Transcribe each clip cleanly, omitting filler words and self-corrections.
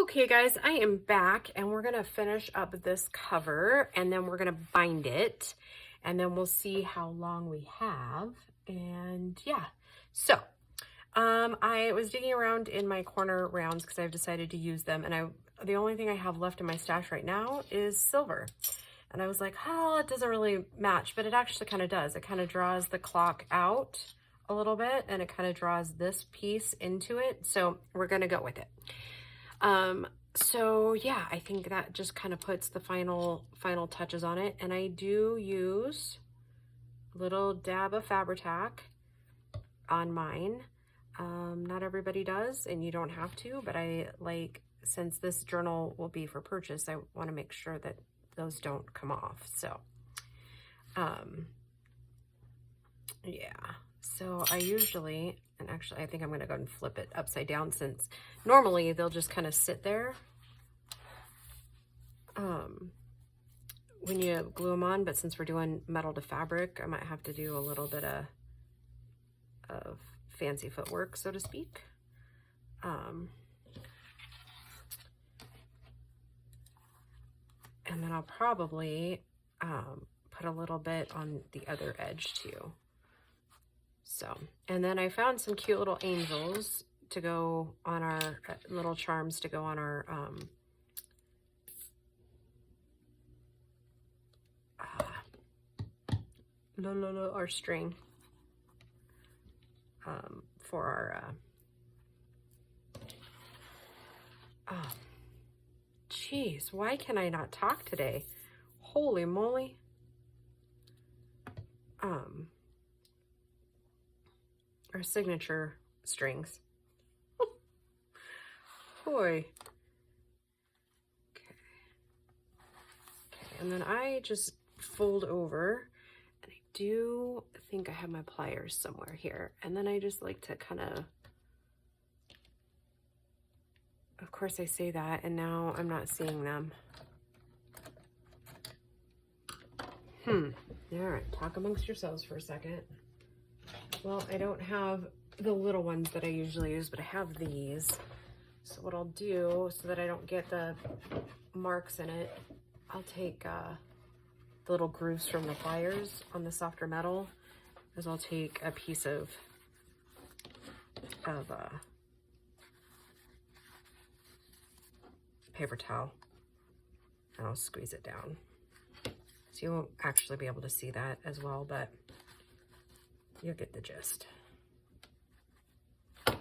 Okay guys, I am back and we're gonna finish up this cover and then we're gonna bind it and then we'll see how long we have. And yeah, so I was digging around in my corner rounds because I've decided to use them, and the only thing I have left in my stash right now is silver. And I was like, oh, it doesn't really match, but it actually kind of does. It kind of draws the clock out a little bit and it kind of draws this piece into it. So we're gonna go with it. So yeah, I think that just kind of puts the final touches on it. And I do use a little dab of Fabri-Tac on mine. Not everybody does, and you don't have to, but I like, since this journal will be for purchase, I want to make sure that those don't come off. So, yeah, so I usually, and actually I think I'm going to go and flip it upside down, since normally they'll just kind of sit there when you glue them on, but since we're doing metal to fabric, I might have to do a little bit of fancy footwork, so to speak. And then I'll probably put a little bit on the other edge too. So, and then I found some cute little angels to go on our little charms to go on our our string for our oh geez, why can I not talk today? Holy moly. Our signature strings. Boy. Okay, and then I just fold over, and I do think I have my pliers somewhere here, and then I just like to kind of course I say that and now I'm not seeing them. All right, talk amongst yourselves for a second. Well, I don't have the little ones that I usually use, but I have these. So what I'll do, so that I don't get the marks in it, I'll take the little grooves from the pliers on the softer metal, is I'll take a piece of paper towel and I'll squeeze it down. So you won't actually be able to see that as well, but you'll get the gist. And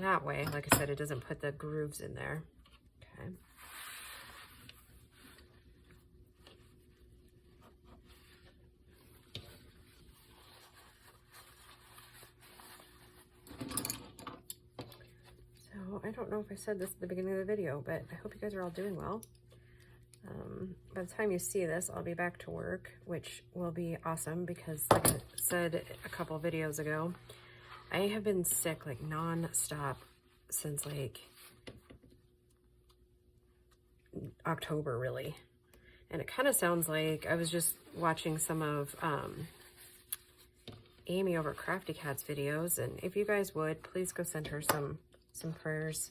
that way, like I said, it doesn't put the grooves in there. Okay. So I don't know if I said this at the beginning of the video, but I hope you guys are all doing well. By the time you see this, I'll be back to work, which will be awesome because, like I said a couple of videos ago, I have been sick like non-stop since like October, really. And it kind of sounds like I was just watching some of Amy over Crafty Cat's videos, and if you guys would, please go send her some prayers.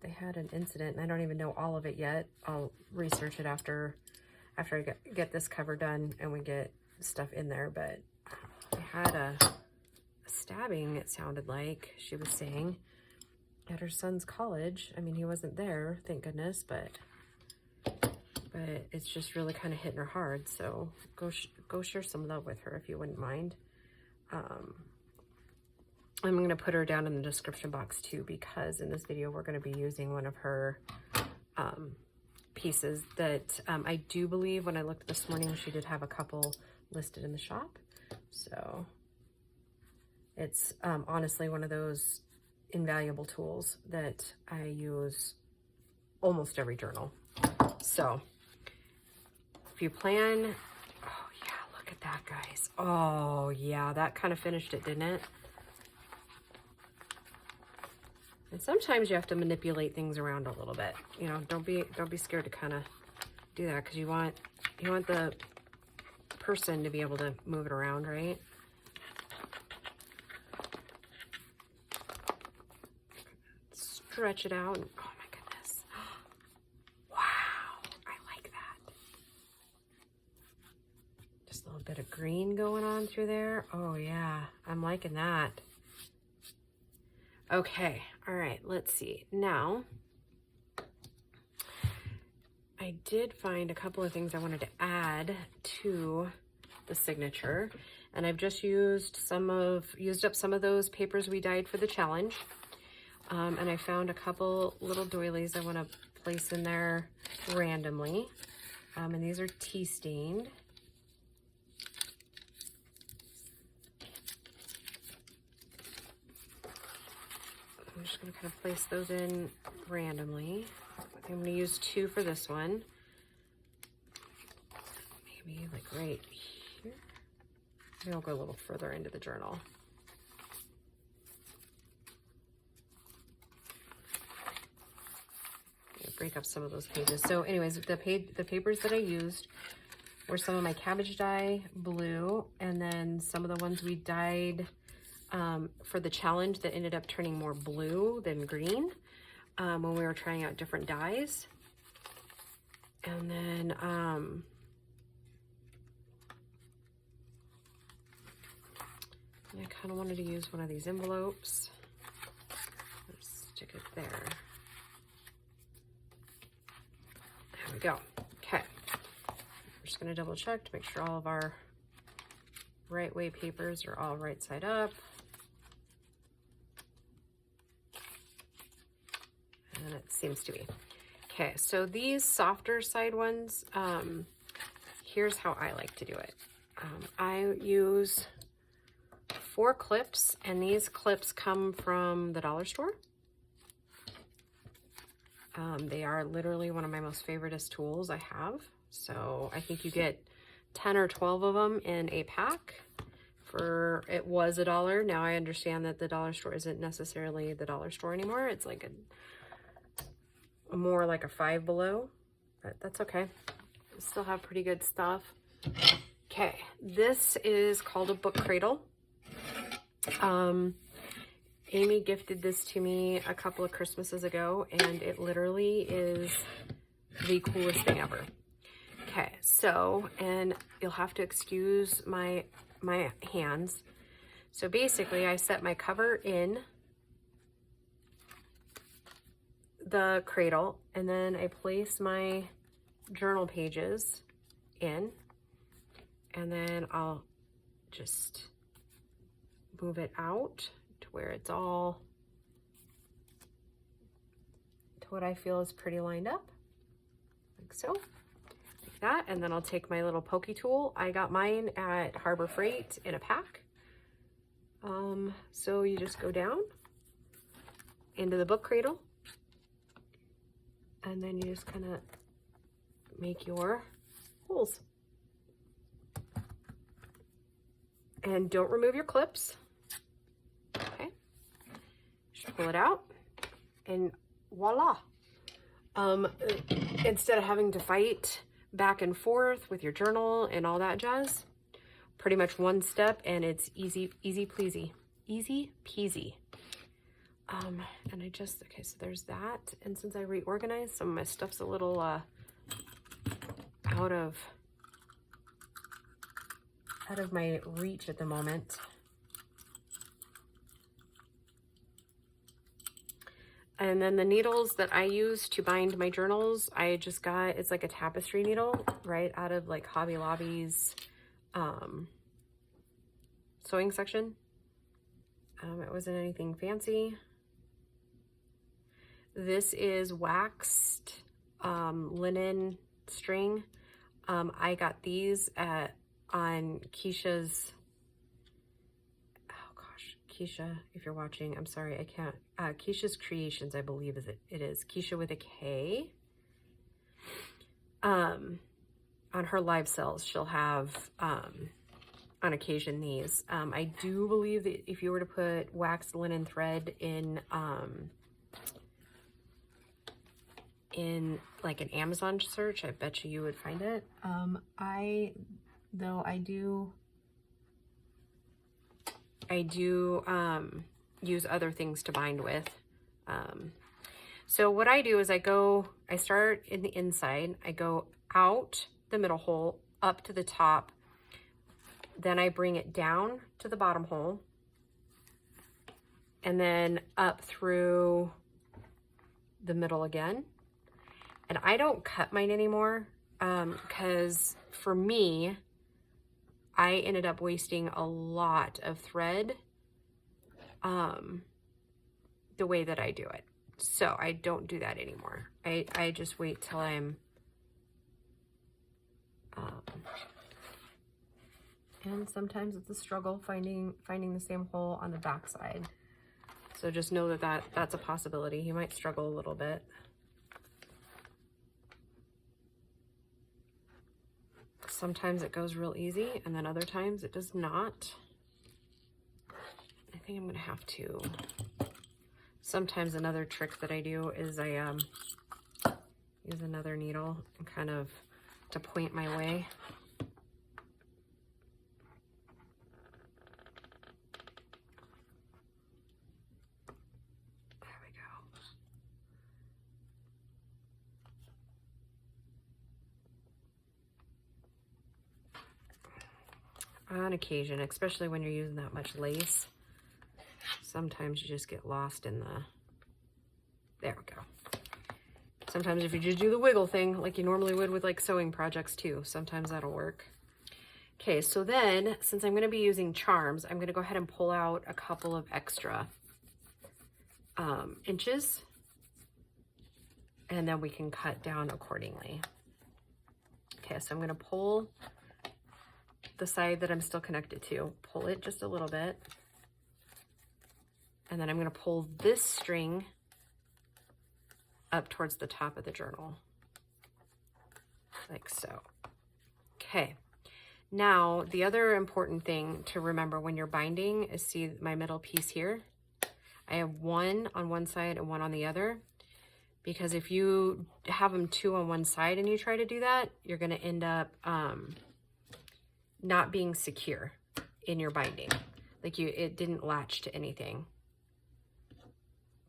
They had an incident, and I don't even know all of it yet. I'll research it after I get this cover done and we get stuff in there. But I had a stabbing, it sounded like she was saying, at her son's college. I mean, he wasn't there, thank goodness, but it's just really kind of hitting her hard. So go share some love with her if you wouldn't mind. I'm going to put her down in the description box too, because in this video we're going to be using one of her pieces that I do believe, when I looked this morning, she did have a couple listed in the shop. So it's honestly one of those invaluable tools that I use almost every journal. So if you plan, oh yeah, look at that, guys. Oh yeah, that kind of finished it, didn't it? And sometimes you have to manipulate things around a little bit. You know, don't be scared to kind of do that, because you want the person to be able to move it around, right? stretch it out. Oh my goodness. Wow, I like that. Just a little bit of green going on through there. Oh yeah, I'm liking that. Okay, all right, let's see. Now, I did find a couple of things I wanted to add to the signature, and I've just used up some of those papers we dyed for the challenge. And I found a couple little doilies I want to place in there randomly. And these are tea stained. I'm just going to kind of place those in randomly. I'm going to use 2 for this one. Maybe like right here. Maybe I'll go a little further into the journal. Break up some of those pages. So anyways, the papers that I used were some of my cabbage dye blue, and then some of the ones we dyed for the challenge that ended up turning more blue than green when we were trying out different dyes. And then I kind of wanted to use one of these envelopes. Let's stick it there. There we go. Okay. We're just going to double check to make sure all of our right way papers are all right side up. And it seems to be. Okay, so these softer side ones, here's how I like to do it. I use 4 clips, and these clips come from the dollar store. They are literally one of my most favoriteest tools I have. So I think you get 10 or 12 of them in a pack for, it was $1. Now I understand that the dollar store isn't necessarily the dollar store anymore. It's like a more like a Five Below, but that's okay. We still have pretty good stuff. Okay, this is called a book cradle. Amy gifted this to me a couple of Christmases ago, and it literally is the coolest thing ever. Okay, so, and you'll have to excuse my hands. So basically, I set my cover in the cradle, and then I place my journal pages in, and then I'll just move it out to where it's all to what I feel is pretty lined up, like so, like that. And then I'll take my little pokey tool. I got mine at Harbor Freight in a pack. So you just go down into the book cradle, and then you just kind of make your holes. And don't remove your clips. Okay. Just pull it out, and voila. Instead of having to fight back and forth with your journal and all that jazz, pretty much one step, and it's easy peasy. And I just, okay, so there's that. And since I reorganized, some of my stuff's a little out of my reach at the moment. And then the needles that I use to bind my journals, I just got, it's like a tapestry needle right out of like Hobby Lobby's sewing section. It wasn't anything fancy. This is waxed linen string. I got these on Keisha's, oh gosh, Keisha, if you're watching, I'm sorry, I can't, Keisha's Creations, I believe it is, Keisha with a K. On her live sales, she'll have, on occasion, these. I do believe that if you were to put waxed linen thread in like an Amazon search, I bet you would find it. I do use other things to bind with. So what I do is I start in the inside, I go out the middle hole, up to the top, then I bring it down to the bottom hole, and then up through the middle again. And I don't cut mine anymore because for me, I ended up wasting a lot of thread the way that I do it. So I don't do that anymore. I just wait till I'm and sometimes it's a struggle finding the same hole on the back side. So just know that's a possibility. You might struggle a little bit. Sometimes it goes real easy, and then other times it does not. I think I'm gonna have to. Sometimes another trick that I do is I use another needle and kind of to point my way. There we go. On occasion, especially when you're using that much lace, sometimes you just get lost in the, there we go. Sometimes if you just do the wiggle thing like you normally would with like sewing projects too, sometimes that'll work. Okay, so then since I'm gonna be using charms, I'm gonna go ahead and pull out a couple of extra inches, and then we can cut down accordingly. Okay, so I'm gonna pull the side that I'm still connected to, pull it just a little bit, and then I'm gonna pull this string up towards the top of the journal, like so. Okay, now the other important thing to remember when you're binding is, see my middle piece here? I have one on one side and one on the other, because if you have them two on one side and you try to do that, you're gonna end up not being secure in your binding. Like it didn't latch to anything.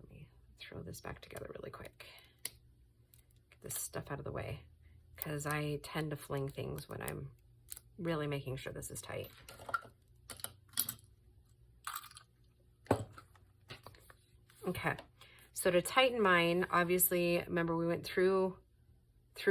Let me throw this back together really quick. Get this stuff out of the way, because I tend to fling things when I'm really making sure this is tight. Okay, so to tighten mine, obviously, remember we went through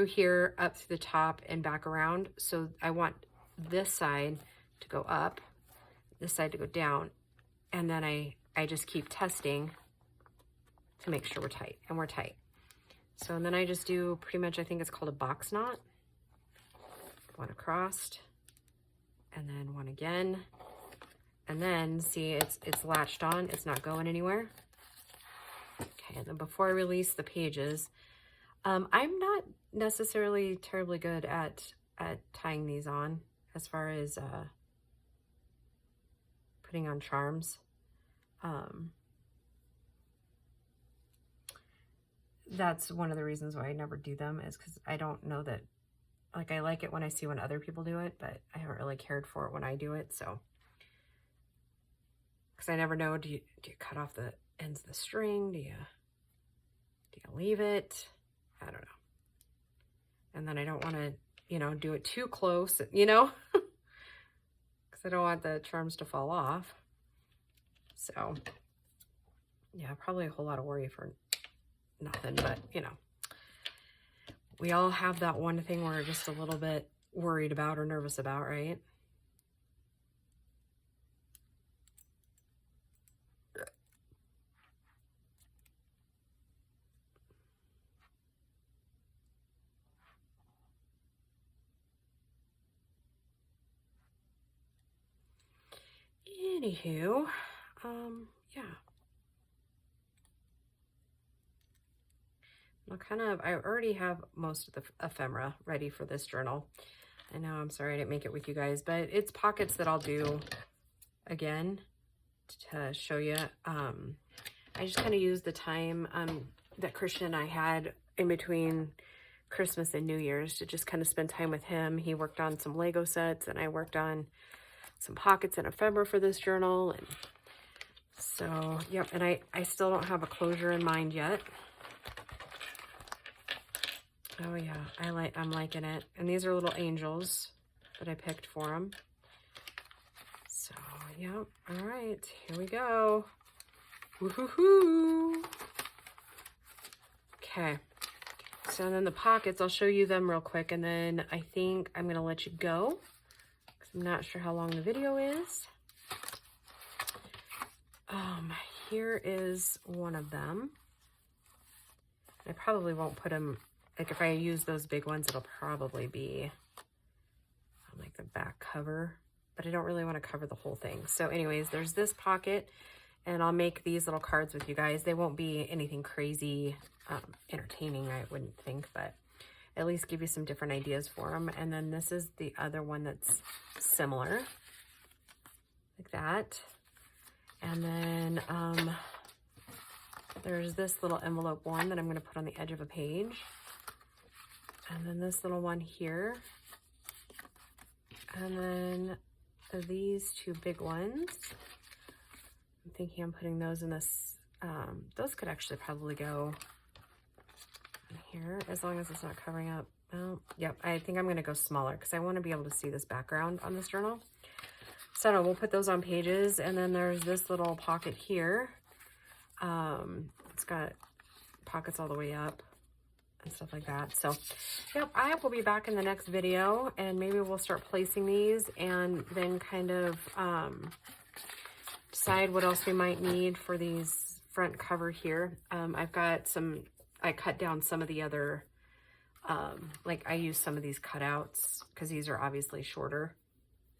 here, up through the top and back around. So I want this side to go up, this side to go down, and then I just keep testing to make sure we're tight, and we're tight. So and then I just do pretty much, I think it's called a box knot. One across, and then one again, and then see it's latched on, it's not going anywhere. Okay, and then before I release the pages, I'm not necessarily terribly good at tying these on as far as putting on charms. That's one of the reasons why I never do them, is because I don't know that, like, I like it when I see when other people do it, but I haven't really cared for it when I do it. So, because I never know, do you cut off the ends of the string? Do you leave it? I don't know. And then I don't want to, do it too close, because I don't want the charms to fall off. So yeah, probably a whole lot of worry for nothing, but we all have that one thing we're just a little bit worried about or nervous about, right? Anywho, yeah. I already have most of the ephemera ready for this journal. I know, I'm sorry I didn't make it with you guys, but it's pockets that I'll do again to show you. I just kind of used the time that Christian and I had in between Christmas and New Year's to just kind of spend time with him. He worked on some Lego sets, and I worked on some pockets and ephemera for this journal. And so, yep, and I still don't have a closure in mind yet. Oh yeah, I'm liking it. And these are little angels that I picked for them. So, yeah, all right, here we go. Woohoo! Okay, so then the pockets, I'll show you them real quick, and then I think I'm gonna let you go, because I'm not sure how long the video is. Here is one of them. I probably won't put them, like if I use those big ones, it'll probably be on like the back cover, but I don't really want to cover the whole thing. So anyways, there's this pocket, and I'll make these little cards with you guys. They won't be anything crazy entertaining, I wouldn't think, but at least give you some different ideas for them. And then this is the other one that's similar, like that. And then there's this little envelope one that I'm going to put on the edge of a page. And then this little one here. And then these two big ones. I'm thinking I'm putting those in this. Those could actually probably go in here as long as it's not covering up. Well, yep, I think I'm going to go smaller because I want to be able to see this background on this journal. So no, we'll put those on pages. And then there's this little pocket here. It's got pockets all the way up and stuff like that. So yep, I will be back in the next video, and maybe we'll start placing these and then kind of decide what else we might need for these front cover here. I've got some, I cut down some of the other, like I use some of these cutouts because these are obviously shorter.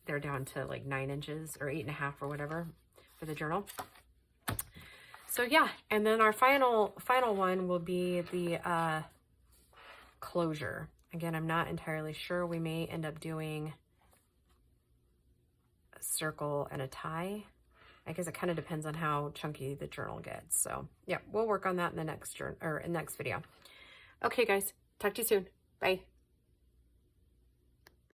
They're down to like 9 inches or 8.5 or whatever for the journal. So yeah, and then our final one will be the closure. Again, I'm not entirely sure. We may end up doing a circle and a tie. I guess it kind of depends on how chunky the journal gets. So yeah, we'll work on that in the next video. Okay guys, talk to you soon. Bye.